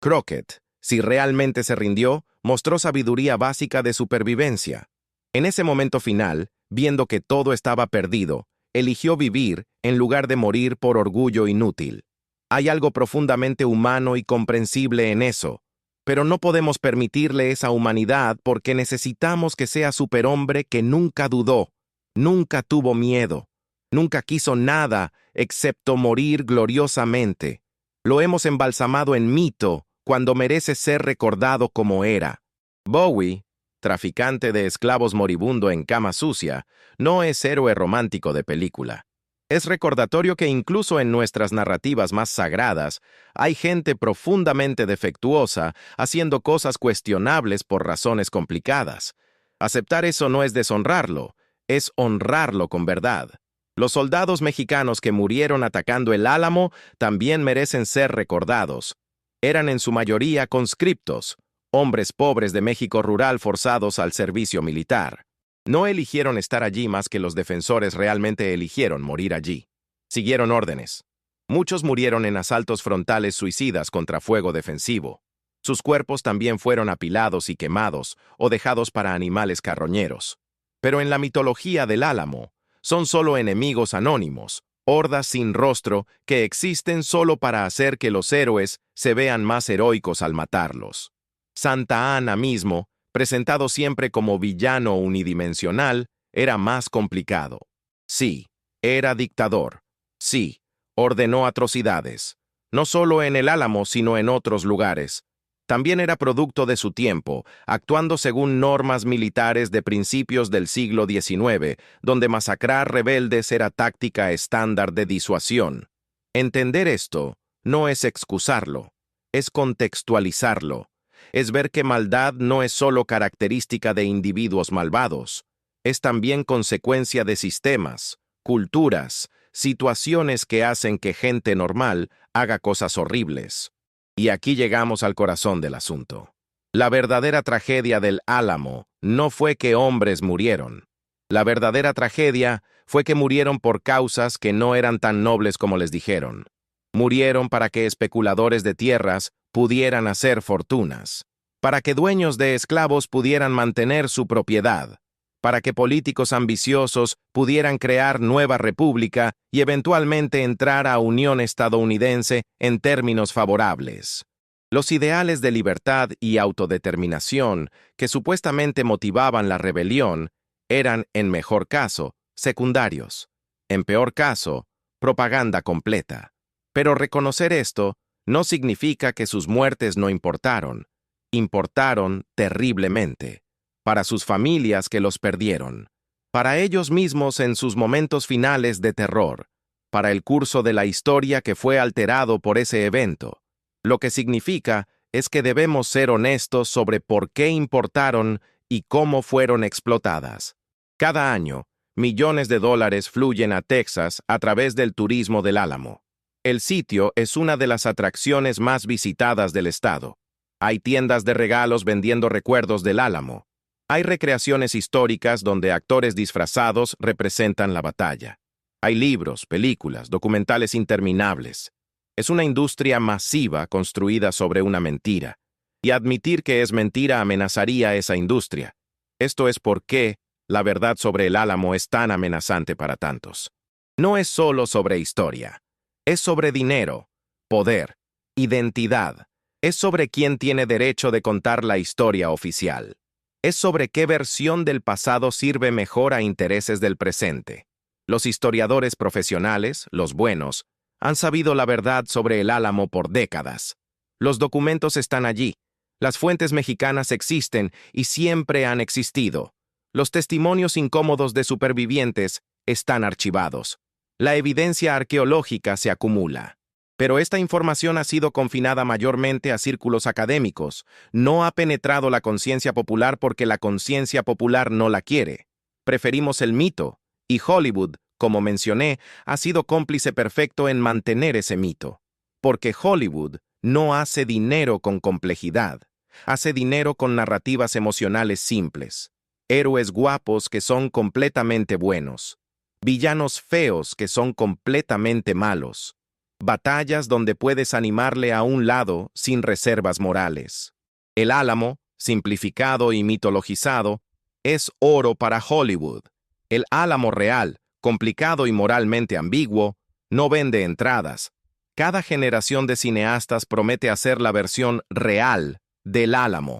Crockett, si realmente se rindió, mostró sabiduría básica de supervivencia. En ese momento final, viendo que todo estaba perdido, eligió vivir en lugar de morir por orgullo inútil. Hay algo profundamente humano y comprensible en eso, pero no podemos permitirle esa humanidad porque necesitamos que sea superhombre que nunca dudó, nunca tuvo miedo. Nunca quiso nada excepto morir gloriosamente. Lo hemos embalsamado en mito cuando merece ser recordado como era. Bowie, traficante de esclavos moribundo en cama sucia, no es héroe romántico de película. Es recordatorio que incluso en nuestras narrativas más sagradas hay gente profundamente defectuosa haciendo cosas cuestionables por razones complicadas. Aceptar eso no es deshonrarlo, es honrarlo con verdad. Los soldados mexicanos que murieron atacando el Álamo también merecen ser recordados. Eran en su mayoría conscriptos, hombres pobres de México rural forzados al servicio militar. No eligieron estar allí más que los defensores realmente eligieron morir allí. Siguieron órdenes. Muchos murieron en asaltos frontales suicidas contra fuego defensivo. Sus cuerpos también fueron apilados y quemados o dejados para animales carroñeros. Pero en la mitología del Álamo, son solo enemigos anónimos, hordas sin rostro que existen solo para hacer que los héroes se vean más heroicos al matarlos. Santa Ana mismo, presentado siempre como villano unidimensional, era más complicado. Sí, era dictador. Sí, ordenó atrocidades, no solo en el Álamo, sino en otros lugares. También era producto de su tiempo, actuando según normas militares de principios del siglo XIX, donde masacrar rebeldes era táctica estándar de disuasión. Entender esto no es excusarlo, es contextualizarlo, es ver que maldad no es solo característica de individuos malvados, es también consecuencia de sistemas, culturas, situaciones que hacen que gente normal haga cosas horribles. Y aquí llegamos al corazón del asunto. La verdadera tragedia del Álamo no fue que hombres murieron. La verdadera tragedia fue que murieron por causas que no eran tan nobles como les dijeron. Murieron para que especuladores de tierras pudieran hacer fortunas, para que dueños de esclavos pudieran mantener su propiedad, para que políticos ambiciosos pudieran crear nueva república y eventualmente entrar a Unión Estadounidense en términos favorables. Los ideales de libertad y autodeterminación que supuestamente motivaban la rebelión eran, en mejor caso, secundarios, en peor caso, propaganda completa. Pero reconocer esto no significa que sus muertes no importaron. Importaron terriblemente. Para sus familias que los perdieron, para ellos mismos en sus momentos finales de terror, para el curso de la historia que fue alterado por ese evento. Lo que significa es que debemos ser honestos sobre por qué importaron y cómo fueron explotadas. Cada año, millones de dólares fluyen a Texas a través del turismo del Álamo. El sitio es una de las atracciones más visitadas del estado. Hay tiendas de regalos vendiendo recuerdos del Álamo. Hay recreaciones históricas donde actores disfrazados representan la batalla. Hay libros, películas, documentales interminables. Es una industria masiva construida sobre una mentira. Y admitir que es mentira amenazaría esa industria. Esto es por qué la verdad sobre el Álamo es tan amenazante para tantos. No es solo sobre historia. Es sobre dinero, poder, identidad. Es sobre quién tiene derecho de contar la historia oficial. Es sobre qué versión del pasado sirve mejor a intereses del presente. Los historiadores profesionales, los buenos, han sabido la verdad sobre el Álamo por décadas. Los documentos están allí. Las fuentes mexicanas existen y siempre han existido. Los testimonios incómodos de supervivientes están archivados. La evidencia arqueológica se acumula. Pero esta información ha sido confinada mayormente a círculos académicos. No ha penetrado la conciencia popular porque la conciencia popular no la quiere. Preferimos el mito, y Hollywood, como mencioné, ha sido cómplice perfecto en mantener ese mito. Porque Hollywood no hace dinero con complejidad. Hace dinero con narrativas emocionales simples. Héroes guapos que son completamente buenos. Villanos feos que son completamente malos. Batallas donde puedes animarle a un lado sin reservas morales. El Álamo, simplificado y mitologizado, es oro para Hollywood. El Álamo real, complicado y moralmente ambiguo, no vende entradas. Cada generación de cineastas promete hacer la versión real del Álamo,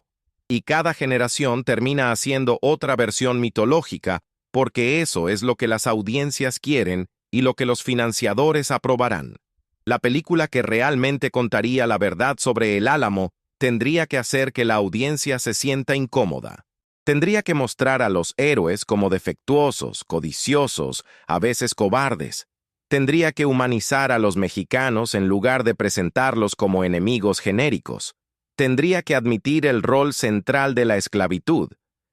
y cada generación termina haciendo otra versión mitológica, porque eso es lo que las audiencias quieren y lo que los financiadores aprobarán. La película que realmente contaría la verdad sobre el Álamo tendría que hacer que la audiencia se sienta incómoda. Tendría que mostrar a los héroes como defectuosos, codiciosos, a veces cobardes. Tendría que humanizar a los mexicanos en lugar de presentarlos como enemigos genéricos. Tendría que admitir el rol central de la esclavitud.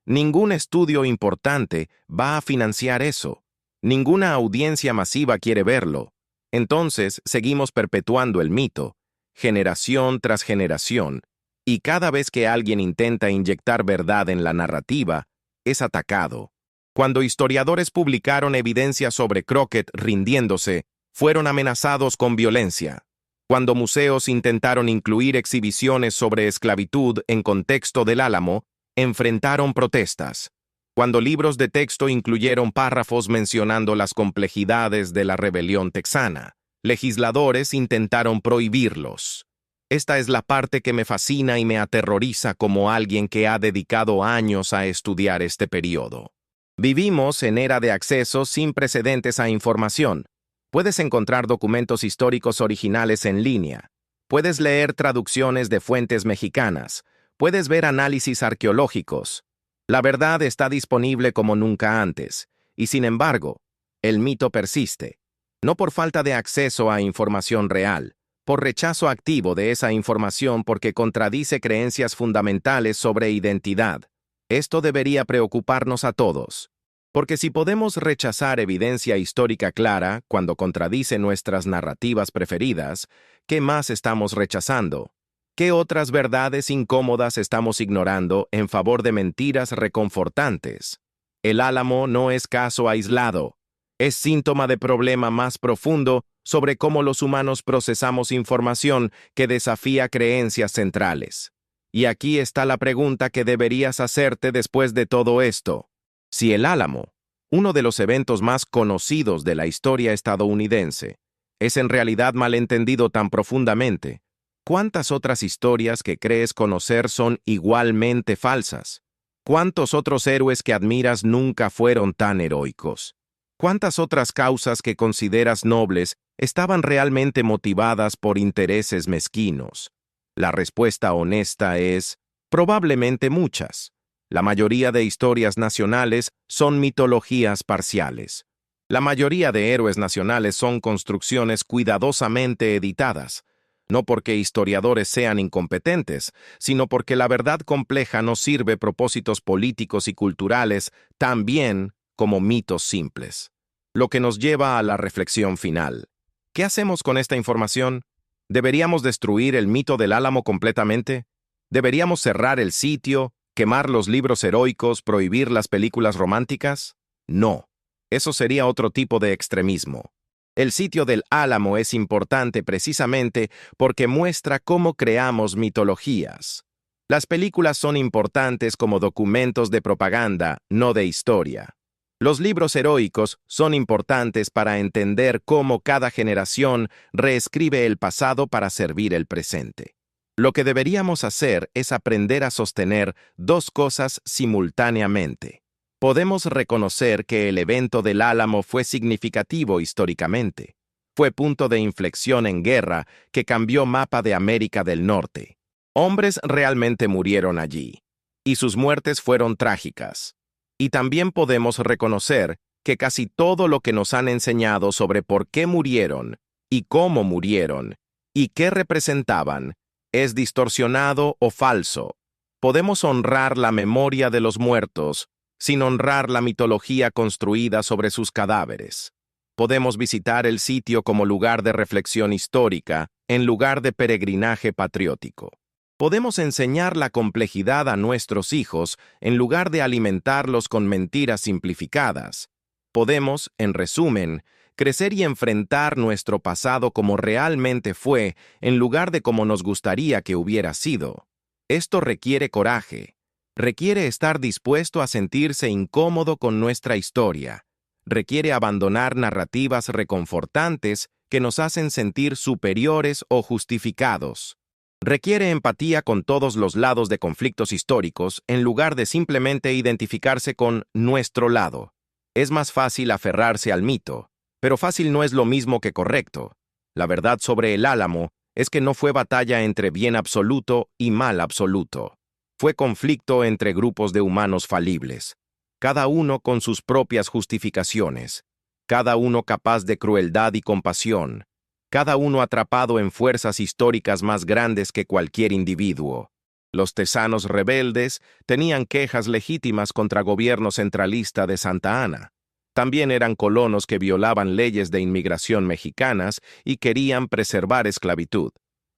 Ningún estudio importante va a financiar eso. Ninguna audiencia masiva quiere verlo. Entonces, seguimos perpetuando el mito, generación tras generación, y cada vez que alguien intenta inyectar verdad en la narrativa, es atacado. Cuando historiadores publicaron evidencia sobre Crockett rindiéndose, fueron amenazados con violencia. Cuando museos intentaron incluir exhibiciones sobre esclavitud en contexto del Álamo, enfrentaron protestas. Cuando libros de texto incluyeron párrafos mencionando las complejidades de la rebelión texana, legisladores intentaron prohibirlos. Esta es la parte que me fascina y me aterroriza como alguien que ha dedicado años a estudiar este periodo. Vivimos en era de acceso sin precedentes a información. Puedes encontrar documentos históricos originales en línea. Puedes leer traducciones de fuentes mexicanas. Puedes ver análisis arqueológicos. La verdad está disponible como nunca antes, y sin embargo, el mito persiste. No por falta de acceso a información real, por rechazo activo de esa información porque contradice creencias fundamentales sobre identidad. Esto debería preocuparnos a todos. Porque si podemos rechazar evidencia histórica clara cuando contradice nuestras narrativas preferidas, ¿qué más estamos rechazando? ¿Qué otras verdades incómodas estamos ignorando en favor de mentiras reconfortantes? El Álamo no es caso aislado. Es síntoma de problema más profundo sobre cómo los humanos procesamos información que desafía creencias centrales. Y aquí está la pregunta que deberías hacerte después de todo esto. Si el Álamo, uno de los eventos más conocidos de la historia estadounidense, es en realidad malentendido tan profundamente, ¿cuántas otras historias que crees conocer son igualmente falsas? ¿Cuántos otros héroes que admiras nunca fueron tan heroicos? ¿Cuántas otras causas que consideras nobles estaban realmente motivadas por intereses mezquinos? La respuesta honesta es, probablemente muchas. La mayoría de historias nacionales son mitologías parciales. La mayoría de héroes nacionales son construcciones cuidadosamente editadas, no porque historiadores sean incompetentes, sino porque la verdad compleja no sirve propósitos políticos y culturales tan bien como mitos simples. Lo que nos lleva a la reflexión final. ¿Qué hacemos con esta información? ¿Deberíamos destruir el mito del Álamo completamente? ¿Deberíamos cerrar el sitio, quemar los libros heroicos, prohibir las películas románticas? No. Eso sería otro tipo de extremismo. El sitio del Álamo es importante precisamente porque muestra cómo creamos mitologías. Las películas son importantes como documentos de propaganda, no de historia. Los libros heroicos son importantes para entender cómo cada generación reescribe el pasado para servir el presente. Lo que deberíamos hacer es aprender a sostener dos cosas simultáneamente. Podemos reconocer que el evento del Álamo fue significativo históricamente. Fue punto de inflexión en guerra que cambió mapa de América del Norte. Hombres realmente murieron allí, y sus muertes fueron trágicas. Y también podemos reconocer que casi todo lo que nos han enseñado sobre por qué murieron, y cómo murieron, y qué representaban, es distorsionado o falso. Podemos honrar la memoria de los muertos, sin honrar la mitología construida sobre sus cadáveres. Podemos visitar el sitio como lugar de reflexión histórica, en lugar de peregrinaje patriótico. Podemos enseñar la complejidad a nuestros hijos, en lugar de alimentarlos con mentiras simplificadas. Podemos, en resumen, crecer y enfrentar nuestro pasado como realmente fue, en lugar de como nos gustaría que hubiera sido. Esto requiere coraje. Requiere estar dispuesto a sentirse incómodo con nuestra historia. Requiere abandonar narrativas reconfortantes que nos hacen sentir superiores o justificados. Requiere empatía con todos los lados de conflictos históricos en lugar de simplemente identificarse con nuestro lado. Es más fácil aferrarse al mito, pero fácil no es lo mismo que correcto. La verdad sobre el Álamo es que no fue batalla entre bien absoluto y mal absoluto. Fue conflicto entre grupos de humanos falibles, cada uno con sus propias justificaciones, cada uno capaz de crueldad y compasión, cada uno atrapado en fuerzas históricas más grandes que cualquier individuo. Los tesanos rebeldes tenían quejas legítimas contra gobierno centralista de Santa Anna. También eran colonos que violaban leyes de inmigración mexicanas y querían preservar esclavitud.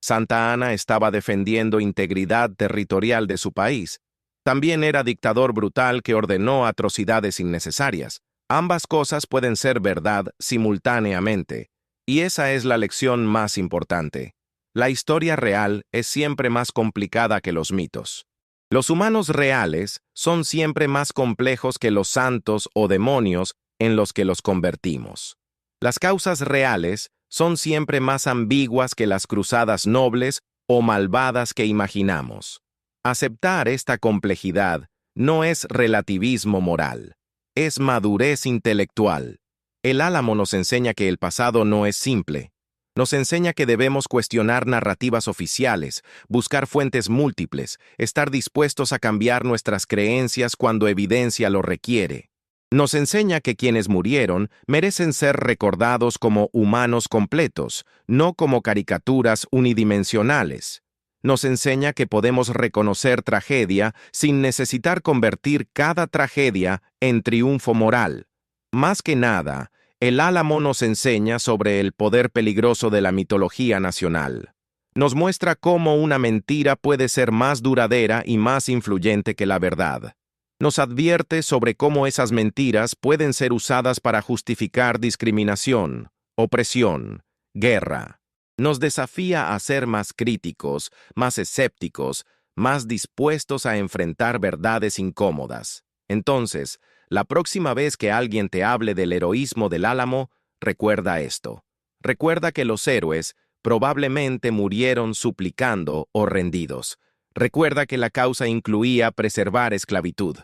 Santa Anna estaba defendiendo integridad territorial de su país. También era dictador brutal que ordenó atrocidades innecesarias. Ambas cosas pueden ser verdad simultáneamente. Y esa es la lección más importante. La historia real es siempre más complicada que los mitos. Los humanos reales son siempre más complejos que los santos o demonios en los que los convertimos. Las causas reales son siempre más ambiguas que las cruzadas nobles o malvadas que imaginamos. Aceptar esta complejidad no es relativismo moral, es madurez intelectual. El Álamo nos enseña que el pasado no es simple. Nos enseña que debemos cuestionar narrativas oficiales, buscar fuentes múltiples, estar dispuestos a cambiar nuestras creencias cuando evidencia lo requiere. Nos enseña que quienes murieron merecen ser recordados como humanos completos, no como caricaturas unidimensionales. Nos enseña que podemos reconocer tragedia sin necesitar convertir cada tragedia en triunfo moral. Más que nada, el Álamo nos enseña sobre el poder peligroso de la mitología nacional. Nos muestra cómo una mentira puede ser más duradera y más influyente que la verdad. Nos advierte sobre cómo esas mentiras pueden ser usadas para justificar discriminación, opresión, guerra. Nos desafía a ser más críticos, más escépticos, más dispuestos a enfrentar verdades incómodas. Entonces, la próxima vez que alguien te hable del heroísmo del Álamo, recuerda esto. Recuerda que los héroes probablemente murieron suplicando o rendidos. Recuerda que la causa incluía preservar esclavitud.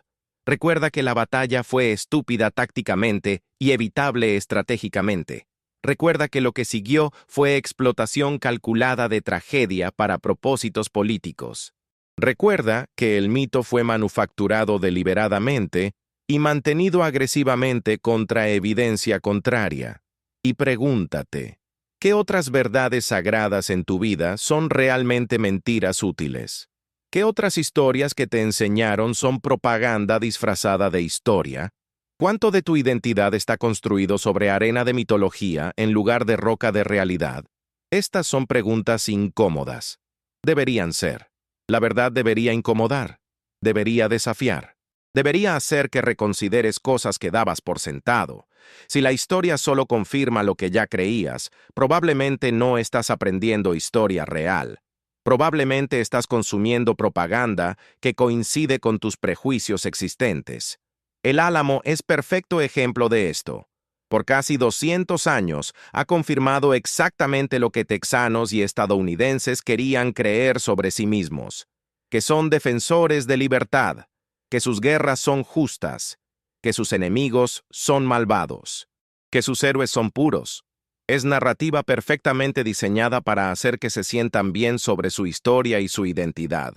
Recuerda que la batalla fue estúpida tácticamente y evitable estratégicamente. Recuerda que lo que siguió fue explotación calculada de tragedia para propósitos políticos. Recuerda que el mito fue manufacturado deliberadamente y mantenido agresivamente contra evidencia contraria. Y pregúntate, ¿qué otras verdades sagradas en tu vida son realmente mentiras útiles? ¿Qué otras historias que te enseñaron son propaganda disfrazada de historia? ¿Cuánto de tu identidad está construido sobre arena de mitología en lugar de roca de realidad? Estas son preguntas incómodas. Deberían ser. La verdad debería incomodar. Debería desafiar. Debería hacer que reconsideres cosas que dabas por sentado. Si la historia solo confirma lo que ya creías, probablemente no estás aprendiendo historia real. Probablemente estás consumiendo propaganda que coincide con tus prejuicios existentes. El Álamo es perfecto ejemplo de esto. Por casi 200 años ha confirmado exactamente lo que texanos y estadounidenses querían creer sobre sí mismos, que son defensores de libertad, que sus guerras son justas, que sus enemigos son malvados, que sus héroes son puros. Es narrativa perfectamente diseñada para hacer que se sientan bien sobre su historia y su identidad.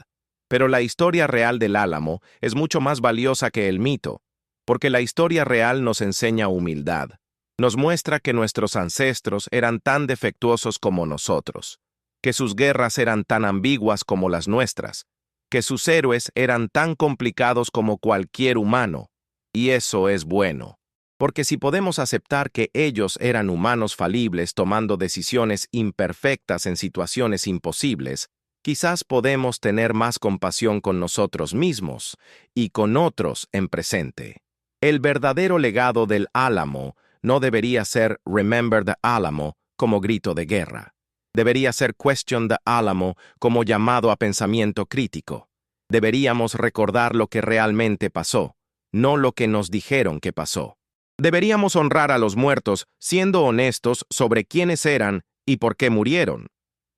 Pero la historia real del Álamo es mucho más valiosa que el mito, porque la historia real nos enseña humildad. Nos muestra que nuestros ancestros eran tan defectuosos como nosotros, que sus guerras eran tan ambiguas como las nuestras, que sus héroes eran tan complicados como cualquier humano. Y eso es bueno, porque si podemos aceptar que ellos eran humanos falibles tomando decisiones imperfectas en situaciones imposibles, quizás podemos tener más compasión con nosotros mismos y con otros en presente. El verdadero legado del Álamo no debería ser Remember the Alamo como grito de guerra. Debería ser Question the Alamo como llamado a pensamiento crítico. Deberíamos recordar lo que realmente pasó, no lo que nos dijeron que pasó. Deberíamos honrar a los muertos siendo honestos sobre quiénes eran y por qué murieron.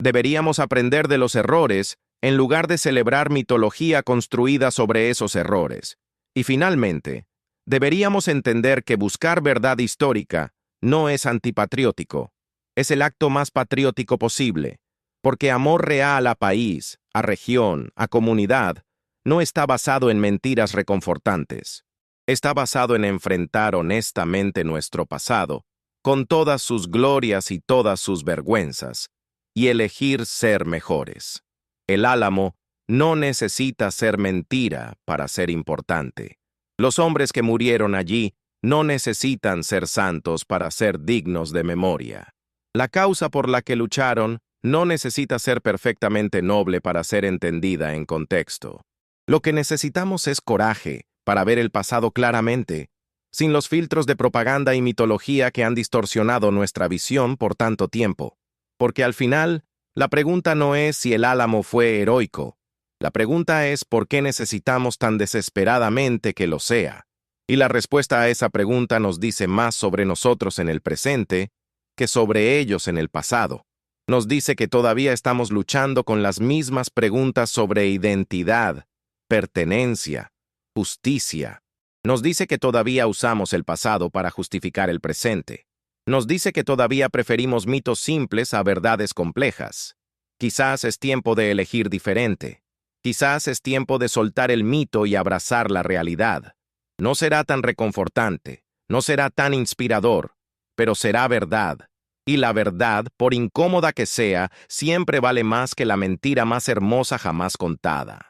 Deberíamos aprender de los errores en lugar de celebrar mitología construida sobre esos errores. Y finalmente, deberíamos entender que buscar verdad histórica no es antipatriótico. Es el acto más patriótico posible, porque amor real a país, a región, a comunidad, no está basado en mentiras reconfortantes. Está basado en enfrentar honestamente nuestro pasado, con todas sus glorias y todas sus vergüenzas, y elegir ser mejores. El Álamo no necesita ser mentira para ser importante. Los hombres que murieron allí no necesitan ser santos para ser dignos de memoria. La causa por la que lucharon no necesita ser perfectamente noble para ser entendida en contexto. Lo que necesitamos es coraje para ver el pasado claramente, sin los filtros de propaganda y mitología que han distorsionado nuestra visión por tanto tiempo. Porque al final, la pregunta no es si el Álamo fue heroico. La pregunta es ¿por qué necesitamos tan desesperadamente que lo sea? Y la respuesta a esa pregunta nos dice más sobre nosotros en el presente que sobre ellos en el pasado. Nos dice que todavía estamos luchando con las mismas preguntas sobre identidad, pertenencia, justicia, Nos dice que todavía usamos el pasado para justificar el presente. Nos dice que todavía preferimos mitos simples a verdades complejas. Quizás es tiempo de elegir diferente. Quizás es tiempo de soltar el mito y abrazar la realidad. No será tan reconfortante, no será tan inspirador, pero será verdad. Y la verdad, por incómoda que sea, siempre vale más que la mentira más hermosa jamás contada.